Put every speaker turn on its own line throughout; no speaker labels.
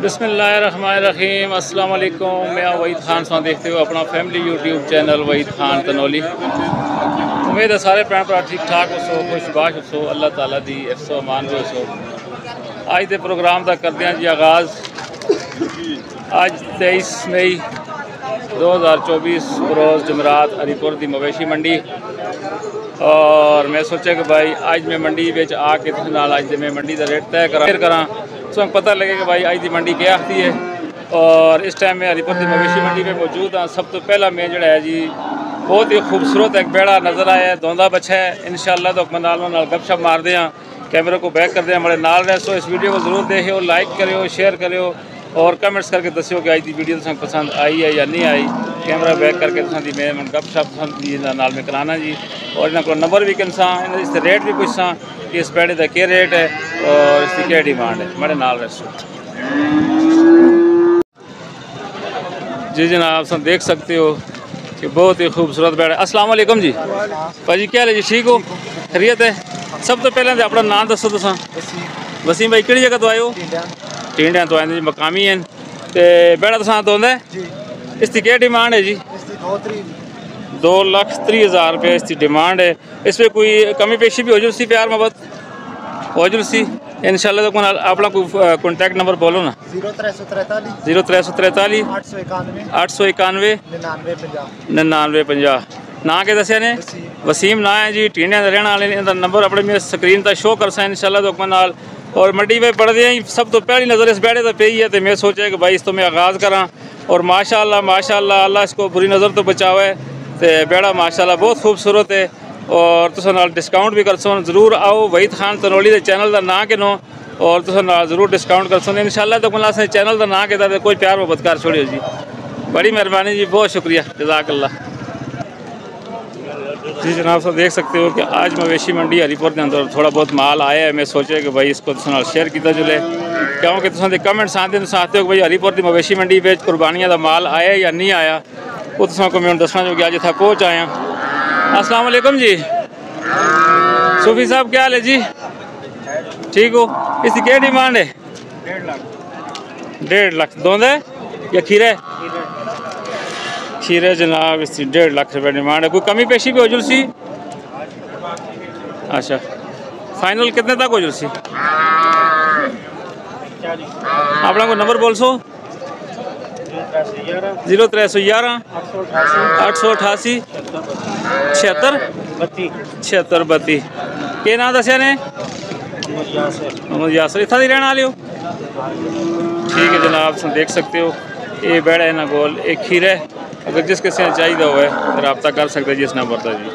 बिस्मिल्लाहिर्रहमानिर्रहीम। अस्सलाम वालेकुम। मैं वहीद खान सा देखते हो अपना family YouTube channel Waheed Khan Tanoli. उम्मीद है सारे भैन भरा ठीक ठाक हो, खुशबाश हो, अल्लाह ताला दी हिफ्ज़ो अमान हो। अज के प्रोग्राम का करते हैं जी आगाज़। अज 23 मई 2024 रोज़ जमरात हरीपुर की मवेशी मंडी। और मैं सोचा कि भाई अज मैं मंडी में आके अज मैं मंडी का रेट तय करा तो पता लगे कि भाई अज की मंडी क्या आती है। और इस टाइम मैं हरीपुर की मवेशी मंडी में मौजूद हाँ। सब तो पहला मैं जोड़ा है जी बहुत ही खूबसूरत एक बेड़ा नज़र आया है, धोंदा बच्छा है। इंशाअल्लाह तो नाल गपशप मारते हैं, कैमरे को बैक करते हैं, बड़े नाल रहे। सो इस वीडियो को ज़रूर देखियो, लाइक करियो, शेयर करियो और कमेंट्स करके दसियो कि अज की वीडियो तुम पसंद आई है या नहीं आई। कैमरा बैक करके तुम मैं गपशप नाल में कराना जी। और इन्होंने को नंबर भी किनसा, इसके रेट भी पूछसा कि इस पेड़े का क्या रेट है और इसकी क्या डिमांड है। बड़े नाल रहो जी जनाब। सब देख सकते हो कि बहुत ही खूबसूरत बेड़ा। अस्सलाम वालेकुम जी भाजी, क्या हाल है जी? ठीक हो, खैरियत है? सब तो पहले तो अपना नाम दसो तुसा। वसीम भाई किहड़ी जगह तो आए हो? टिंडिया तो आए जी, मकामी हैं। तो बेड़ा तुसा धोंदा है, इसकी क्या डिमांड है जी? 2,30,000 रुपये इसकी डिमांड है। इस पर कोई कमी पेशी भी हो जाए, प्यार मोहब्बत हो जाए इंशाल्लाह। तो अपना कोई कॉन्टैक्ट नंबर बोलो ना। 0343 891 9950। ना के दसिया ने? वसीम ना है जी, टिंडिया रहने वाले। इनका नंबर अपने मैं स्क्रीन पर शो कर सा इंशाल्लाह तो नाल। और मंडी में पढ़दे ही सब तो पहली नज़र इस बेड़े तो पई है। तो मैं सोचा कि भाई इस तो मैं आगाज़ करा। और माशाअल्लाह माशाअल्लाह अल्लाह इसको बुरी नज़र तो बचावे। तो बेड़ा माशाअल्लाह बहुत खूबसूरत है। और तुस नाल डिस्काउंट भी कर सो, जरूर आओ वहीद खान तनौली के चैनल का ना के नो और तुस नाल जरूर डिस्काउंट कर सो इंशाल्लाह। तो असें चैनल का ना कहता कोई प्यार मोहब्बत कर छोड़ियो जी। बड़ी मेहरबानी जी, बहुत शुक्रिया, जज़ाकल्लाह जी। जनाब सब देख सकते हो कि आज मवेशी मंडी हरीपुर के अंदर थोड़ा बहुत माल आया है। मैं सोचा कि भाई इसको तुस नाल शेयर किया जुले, क्योंकि तुम कमेंट्स आते हो कि भाई हरीपुर की मवेशी मंडी में कुर्बानियाँ का माल आया या नहीं आया। वो तुमको मैं दसना जो कि अज इतना पहुँच आया। अस्सलाम वालेकुम जी सूफी साहब, क्या हाल है जी? ठीक हो? इसकी क्या डिमांड है? 1.5 लाख दोंदा है या खीरा? खीरे जनाब इसकी 1.5 लाख रुपये डिमांड है। कोई कमी पेशी भी हो जुल सी? अच्छा, फाइनल कितने तक हो जुल सी? अपना को नंबर बोल सो। 0311 888 76 32। के नाम दसिया ने? मोहम्मद यासर। इतना ही रहने वाले हो? ठीक है जनाब, देख सकते हो ये बेड़ा है ना गोल एक खीरा है। अगर जिस किसी ने चाहिए हुआ है रब्ता कर सकते जिस नंबर पर जी।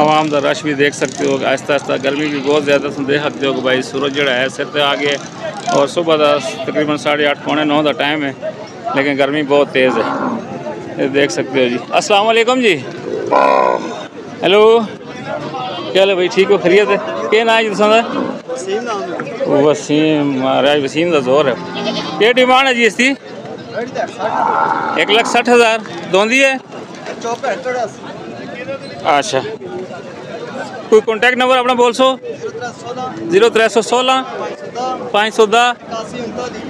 आवाम का रश भी देख सकते हो। आहिस्ता आहिस्ता गर्मी भी बहुत ज़्यादा देख सकते हो कि भाई सूरज जड़ा है सिर पर आ गया और सुबह का तकरीबन 8:30 पौने 9 का टाइम है, लेकिन गर्मी बहुत तेज़ है, ये देख सकते हो जी। अस्सलाम वालेकुम जी। हेलो, क्या हाल है भाई? ठीक हो, खैरियत है? क्या नाम है जी तुसां? वसीम। महाराज वसीम का जोर है। क्या डिमांड है जी इसकी? 1,60,000 दोंदी है। अच्छा, कोई कॉन्टैक्ट नंबर अपना बोल सो? 0316 510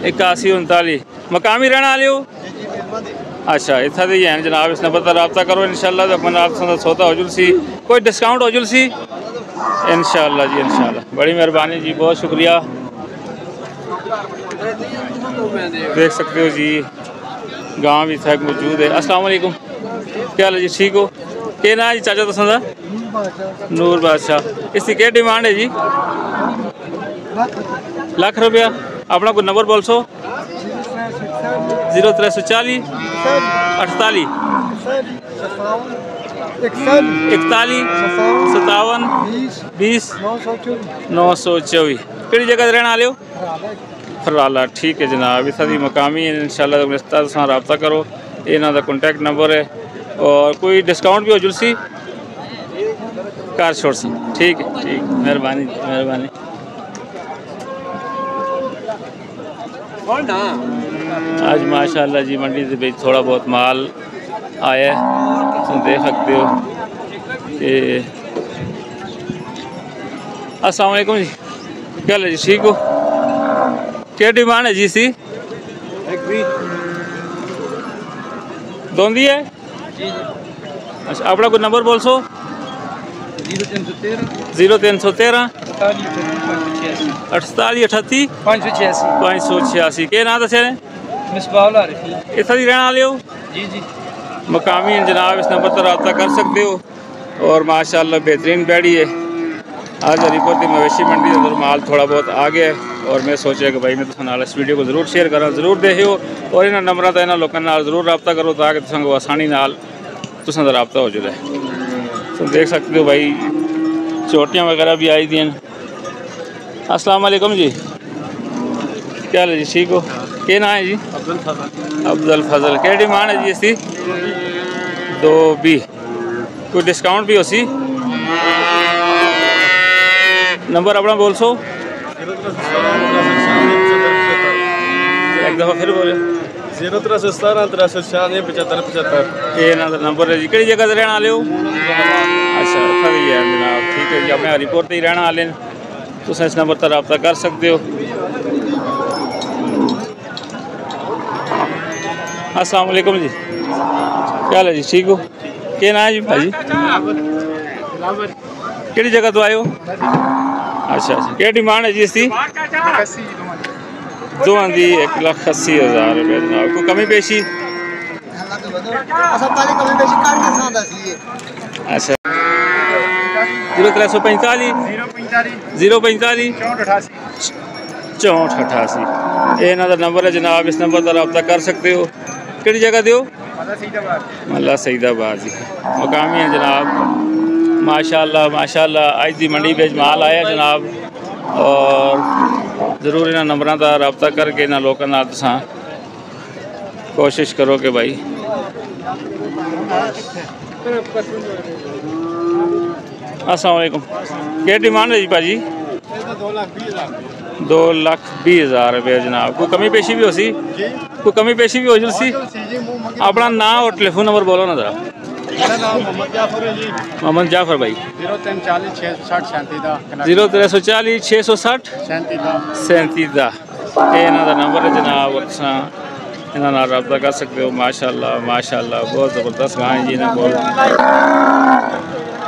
8139। मकामी रहने वाले हो? अच्छा, इतना ही है जनाब। इस नंबर पर रब्ता करो इंशाल्लाह तो अपना आप सौदा हो जुल सी, कोई डिस्काउंट हो जुल सी इंशाल्लाह जी, इंशाल्लाह। बड़ी मेहरबानी जी, बहुत शुक्रिया। देख सकते हो जी गाँव भी था मौजूद है। अस्सलाम वालेकुम, क्या हाल है जी? ठीक हो? क्या ना जी चाचा तुसां दा? नूर बादशाह। इसकी क्या डिमांड है जी? 1 लाख रुपया। अपना कोई नंबर बोल सो? 0340 48 41 57 20 924। किहड़ी जगह रहने वाले हो? फराला। ठीक है जनाब, इतना भी मकामी है इंशाल्लाह। रब्ता करो, इन्हों का कॉन्टैक्ट नंबर है और कोई डिस्काउंट भी हो जुल सी कार छोड़ सी। ठीक है, ठीक, मेहरबानी मेहरबानी। आज माशाल्लाह जी मंडी से भी थोड़ा बहुत माल आया है, तुम देख सकते हो। अस्सलाम वालेकुम जी, क्या हाल है जी? ठीक हो? क्या डिमांड है जी सी? दोंदी है? अच्छा, अपना कोई नंबर बोल सो? 0313 48 38 586। के नाम दसे ने? इतना ही रहने वाले हो?
जी जी।
मकामी जनाब इस नंबर पर रब्ता कर सकते हो। और माशाल्लाह बेहतरीन बैड़ी है। आज हरीपुर की मवेशी मंडी के अंदर माल थोड़ा बहुत आ गया है और मैं सोचा कि भाई मैं तुम इस वीडियो को जरूर शेयर करा, जरूर देखियो और इन्होंने नंबर तो इन्होंने लोगों जरूर रब्ता करो ताकि तुम आसानी नाल तुम रब्ता हो जाए। तो देख सकते हो भाई चोटियाँ वगैरह भी आई दी हैं। अस्सलाम वालेकुम जी, क्या हाल है जी? ठीक हो? क्या नाम है जी? अब्दुल फजल। क्या डिमांड है जी इसकी? 2B। कोई डिस्काउंट भी हो सी? नंबर अपना बोल सो? एक दफ़ा फिर बोले।
0317
ये ना नंबर है जी। किहड़ी जगह से रहने वाले हो? अच्छा सही है जनाब, ठीक है जी। अपने हरीपुर से ही रहने वाले तो इस नंबर पर रब्ता कर सकते हो। अस्सलाम वालेकुम जी, क्या हाल है जी? ठीक हो? क्या नाम है जी भाजी? किहड़ी जगह तो आए हो? अच्छा अच्छा। क्या डिमांड है जी इसकी? दोवां दी 1,80,000 रुपये जनाब। कोई कमी पेशी? अच्छा 0345 045 6488 ये इन्हों का नंबर है जनाब। इस नंबर का रब्ता कर सकते हो। किहड़ी जगह दो? मल्ला सईदाबाद जी। मकामी है जनाब। माशाल्लाह माशाल्लाह अज की मंडी में माल आया जनाब और ज़रूर इन्होंने नंबरों का रब्ता करके इन्होंने लोगों नाल तुसां कोशिश करो कि भाई अस्सलाम वालेकुम। क्या डिमांड है जी भाजी? 2,20,000 रुपये जनाब। कोई कमी पेशी भी हो सी? कोई कमी पेशी भी हो सी? अपना नाम और टेलीफोन नंबर बोलो ना ज़रा। मोहम्मद जाफर भाई। 0340 660 37 ये इन्हों का नंबर है जनाब। इन्होंने रब्ता कर सकते हो। माशाल्लाह माशाल्लाह बहुत ज़बरदस्त गाय है जी इन्होंने को।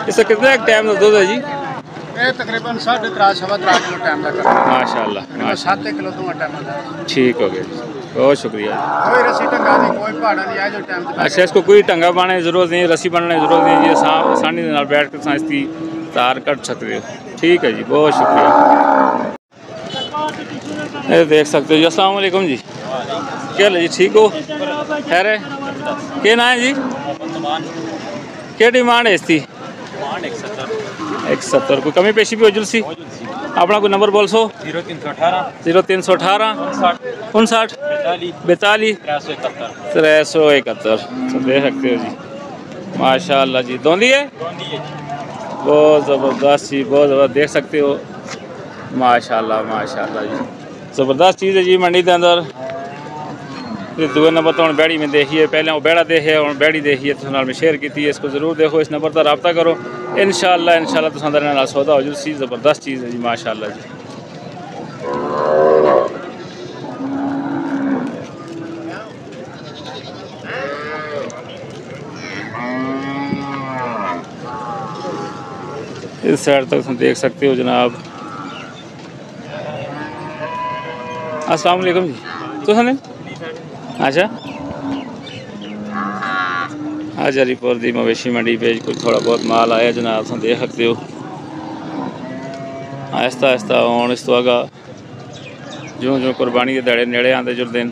इसका कितना टाइम का दूध है जी?
तकरीबन 3.5 किलो टाइम लगा।
माशाल्लाह
7 किलो टाइम।
ठीक हो गया, बहुत शुक्रिया।
कोई रस्सी टंगा नहीं, कोई पहाड़ा नहीं आया जो टाइम।
अच्छा, इसको कोई टंगा पाने की जरूरत नहीं, रस्सी बनने की जरूरत नहीं, ये आसानी के नाल बैठ कर इसकी तार कट सकते हो। ठीक है जी, बहुत शुक्रिया। ये देख सकते हो जी। अस्सलाम वालेकुम जी, क्या हाल है जी? ठीक हो? खैर है? क्या नाम है जी? क्या डिमांड है इसकी? 170। कोई कमी पेशी भी हो जुलसी? अपना कोई नंबर बोल सो? 0318 59 42 371। देख सकते हो जी। माशाल्लाह जी। दोंदी है? बहुत ज़बरदस्त जी, बहुत ज़बरदस्त। देख सकते हो माशाल्लाह माशाल्लाह जी, ज़बरदस्त चीज़ है जी मंडी के अंदर। दूसरे नंबर तो हम बैड़ी में देखिए, पहले वो बैड़ा देखिए और बैड़ी देखिए तो मैं शेयर की थी। इसको ज़रूर देखो, इस नंबर पर रब्ता करो। इंशाअल्लाह इंशाअल्लाह तो अंदर सौदा हो जाए। सी ज़बरदस्त चीज़ है जी माशाअल्लाह जी। इस साइड तक तुम देख सकते हो जनाब। अस्सलाम वालेकुम जी, तो ने अच्छा आज हरीपुर की मवेशी मंडी पे कुछ थोड़ा बहुत माल आया जनाब। तुम देख सकते हो आहिस्ता आहिस्ता और इस तो अगा जो जो कुर्बानी के दड़े नेड़े आते जुलते हैं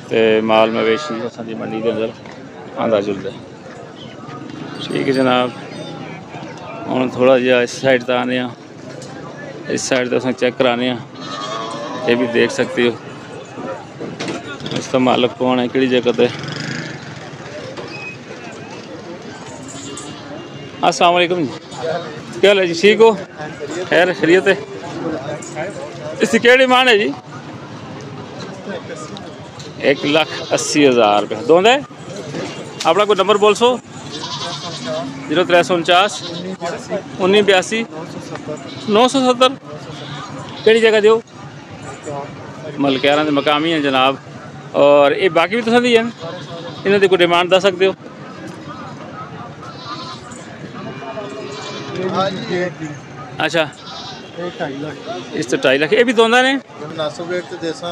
तो माल मवेशी असांजी मंडी के अंदर आंदा जुलता है। ठीक है जनाब, हम थोड़ा जहा इस साइड तक आने, इस साइड तो चेक कराने, ये भी देख सकते हो इसका मालक कौन है, किहड़ी जगह पे। अस्सलाम वालेकुम जी, क्या हाल है जी? ठीक हो? खैर खैरियत है? इसकी क्या डिमांड है जी? 1,80,000 रुपये दोंद है। अपना कोई नंबर बोल सो? 0349 1982 970। किहड़ी जगह दो? मलकैरा के मकामी हैं जनाब। और ये बाकी भी तुसां दी हैं, इन्हां दी कोई डिमांड दस सकते हो? अच्छा इस तो 2.5 लाख ये भी दोंदा ने
मुनासिब रेट ते देसा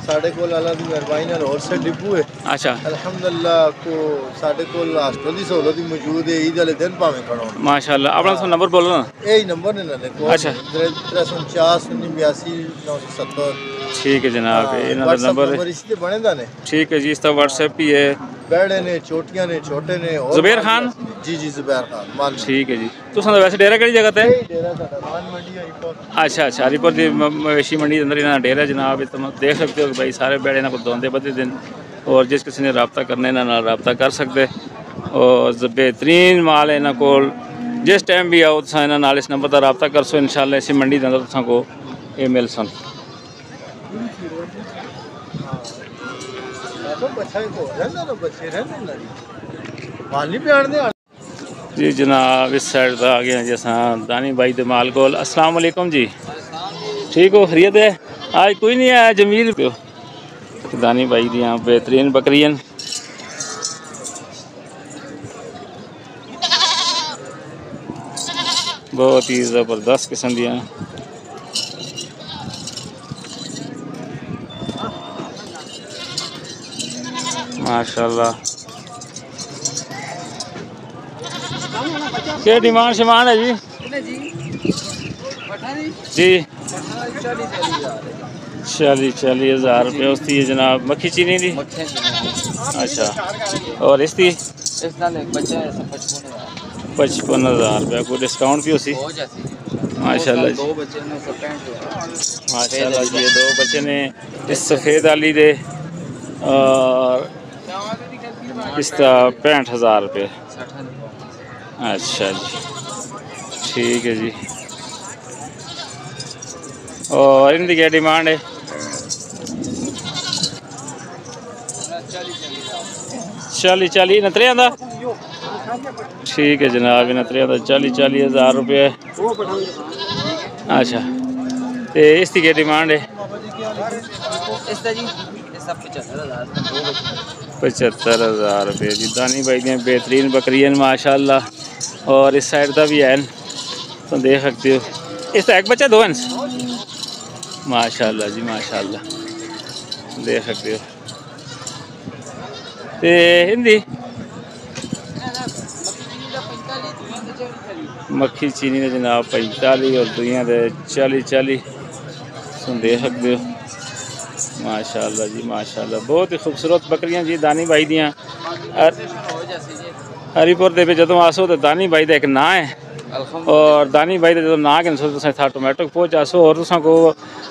साढ़े कोल अल्लाह दी मेहरबानी नाल और से डिब्बू है।
अच्छा
अल्हम्दुलिल्लाह को साढ़े कोल हॉस्टल दी सहूलत भी मौजूद है। ईद वाले दिन भावें खड़ो
माशाल्लाह। अपना तो नंबर बोलो ना।
यही नंबर ने नाले को
अच्छा
349 89 970।
ठीक है जनाब, इन्हां दा नंबर है।
इसी ते बने दा ने।
ठीक है जी, इसका व्हाट्सएप भी है।
बैड़े ने छोटियां ने छोटे ने और
जुबैर खान।
जी जी जुबैर खान मान।
ठीक है जी। तुसां दा वैसे डेरा केड़ी जगह ते?
डेरा साडा मान मंडी हरीपुर।
अच्छा अच्छा, हरीपुर दी मवेशी मंडी के अंदर इन्हां दा डेरा है जनाब। तुम देख सकते हो कि भाई सारे बैड़े इन्हां को दोंदे बदे दिन, और जिस किसी ने रब्ता करना इन्हां नाल रब्ता कर सकते। और बेहतरीन माल है इन्हां कोल। जिस टाइम भी आओ तुसां इन्हां नाल इस नंबर का रब्ता कर सो, इंशाल्लाह इसी मंडी के अंदर तुसां को ये मिल सन। जी जनाब, इस साइड तो आ गए जैसा दानी भाई दे माल कोल। अस्सलाम वालेकुम जी, ठीक हो? खैरियत है? आज कोई नहीं आया जमील पे दानी भाई दी बेहतरीन बकरियन। बहुत ही ज़बरदस्त किस्म दियाँ माशाल्लाह। क्या डिमांड शिमांड है जी? जी 40,000 रुपये उसकी है जनाब। मक्खी चीनी दी? अच्छा, और इसकी 55,000 रुपये। कोई डिस्काउंट भी उसी? माशाल्लाह जी, माशाल्लाह जी। ये 2 बच्चे ने इस सफ़ेद आली दे, और इसका 65,000 रुपये। अच्छा जी, ठीक है जी। और इनकी क्या डिमांड है? 40 नतरे का? ठीक है जनाब, नतरे का 40,000 रुपये। अच्छा, तो इसकी क्या डिमांड है? 75,000 रुपये जी। दानी भाई ने बेहतरीन बकरियन माशाल्लाह। और इस साइड का भी है तो देख सकते हो। इसका एक बच्चा 2 इंच माशाल्लाह जी, माशाल्लाह देख सकते हो। तो हिंदी मक्खी चीनी ने जनाब 45 और दुनिया दे 40 सुन देख सकते हो। माशाल्लाह जी, माशाल्लाह। बहुत ही खूबसूरत बकरियां जी दानी भाई दियाँ। हरीपुर दे जदों आसो तो दानी भाई का एक नाँ है, और दानी भाई जो ना के था टोमैटो पहुँच आसो। और तुसा को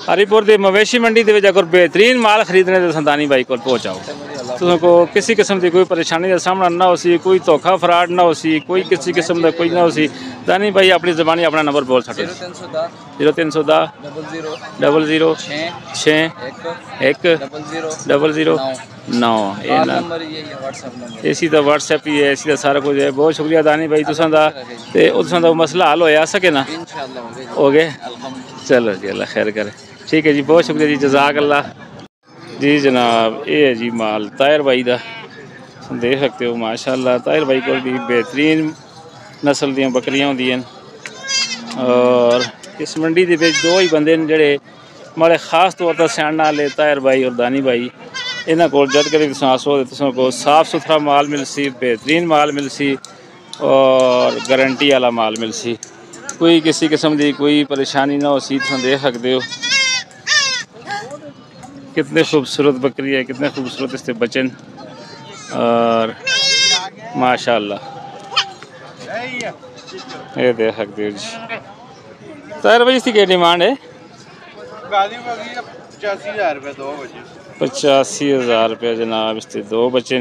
हरीपुर की मवेशी मंडी के अगर बेहतरीन माल खरीदने तो दानी भाई को पहुँचाओ। तुसा को किसी किस्म की कोई परेशानी का सामना ना हो सी, कोई धोखा फ्रॉड ना हो सी, कोई किसी किस्म का कोई ना हो सी। दानी भाई अपनी ज़बानी अपना नंबर बोल सकते। 0310 00 6 1 00 9। इसी का व्हाट्सएप ही है, इसी का सारा कुछ है। बहुत शुक्रिया दानी भाई तुसा दा। ते तुसा दा मसला हल होया सके ना? हो गए, चलो जी, अल्लाह खैर करे। ठीक है जी, बहुत शुक्रिया जी, जज़ाक अल्लाह जी। जनाब ये है जी माल ताहिर भाई का, देख सकते हो माशाल्लाह। ताहिर भाई को भी बेहतरीन नस्ल दी बकरियां होंदियां। और इस मंडी के 2 ही बंदे जोड़े माड़े खास तौर पर सियाणा वाले, ताहिर भाई और दानी भाई। इन्हों को जद कभी आसो तो को साफ सुथरा माल मिलसी, बेहतरीन माल मिलसी, और गारंटी वाला माल मिलसी। कोई किसी किस्म की कोई परेशानी ना हो सी। तुम देख सकते हो कितने खूबसूरत बकरी है, कितने खूबसूरत इसके बचन। और माशाल्लाह ये देख सकते हो जी। ताहिर भाई इसकी क्या डिमांड है? 85,000 रुपये जनाब इसके 2 बच्चे।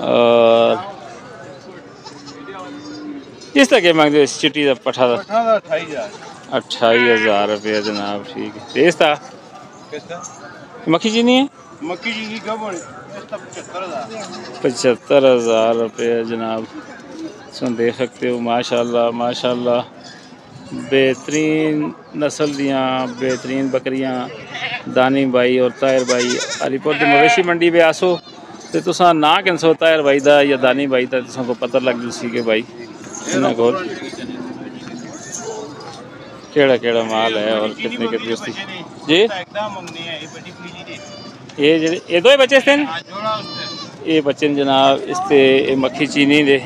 और इसका क्या मांगते हो? इस चिट्टी का पठा का 28,000 रुपये जनाब। ठीक है, तेज था मक्खी चीनी है?
मक्खी चीनी कब
75,000 रुपये जनाब। सुन देख सकते हो माशाल्लाह, माशाल्लाह बेहतरीन नस्ल दियाँ बेहतरीन बकरियाँ दानी भाई और ताहिर भाई अलीपुर की मवेशी मंडी पे आसो तो तुसा ना किनसो ताहिर भाई दा या दानी भाई दा तुसा को पता लग जसी कि भाई इन्होंने को केड़ा केड़ा माल है और कितने कितनी उसकी जी ये दो ही बच्चे थे ये बच्चे जनाब इसते मक्खी चीनी दे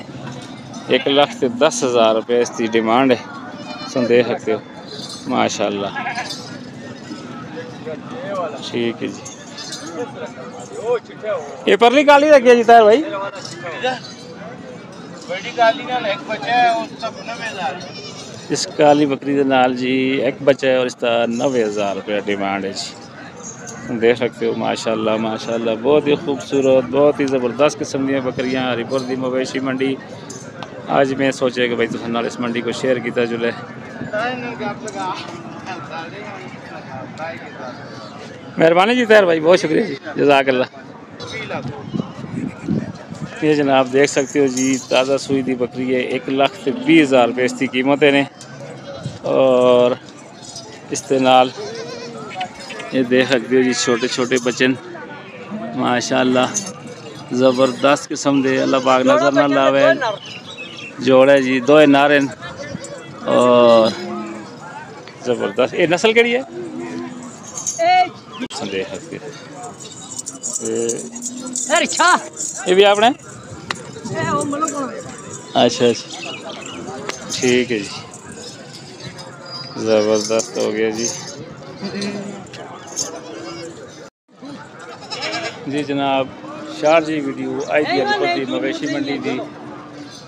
1,10,000 रुपये इसकी डिमांड है तुम देख सकते हो माशाल्लाह। ठीक है जी ये परली काली रखी है जी तार भाई इस काली बकरी के नाल जी एक बच्चा है और इसका 90,000 रुपये डिमांड है जी तुम देख सकते हो माशाल्लाह माशाल्लाह बहुत ही खूबसूरत बहुत ही ज़बरदस्त किस्म दी बकरियाँ हरिपुर की मवेशी मंडी। आज मैं सोचा कि भाई तुम नाल इस मंडी को शेयर किया जुले। मेहरबानी जी तार भाई बहुत शुक्रिया जी जज़ाकल्लाह। ये जनाब देख सकते हो जी ताज़ा सूई दी बकरी है 1,20,000 रुपये इसकी कीमत ने और इसके नाल ये देख सकते हो जी छोटे छोटे बच्चन माशाल्लाह ज़बरदस्त किस्म दे अल्लाह पाक नज़र ना लावे जोड़े जी दो नारे और ज़बरदस्त। ये नस्ल केड़ी है देख सकते ये भी आपने अच्छा अच्छा ठीक है जी ज़बरदस्त हो गया जी। जी जनाब शार जी वीडियो आई थी अलीपुर की मवेशी मंडी की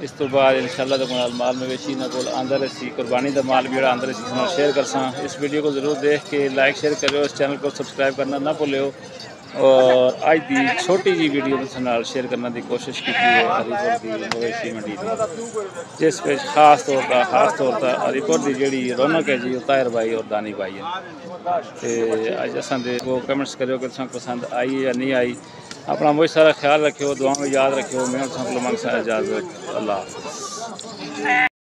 इस तो बाद इंशाल्लाह तो माल मवेशी ना कोल आंदा रही कुर्बानी का माल भी आंदा रही शेयर कर इस वीडियो को ज़रूर देख के लाइक शेयर करो इस चैनल को सब्सक्राइब करना ना भूलो और आज की छोटी जी वीडियो शेयर करने की कोशिश की है हरिपुर की मवेशी मंडी की जिस पे खास तौर पर हरिपुर की जी रौनक है जी ताहिर भाई और दानी भाई है तो अज असा वो कमेंट्स करो कि तुम पसंद आई या नहीं आई अपना बहुत सारा ख्याल रखियो दुआ में याद रखियो मैं मंग इजाज़त अल्लाह।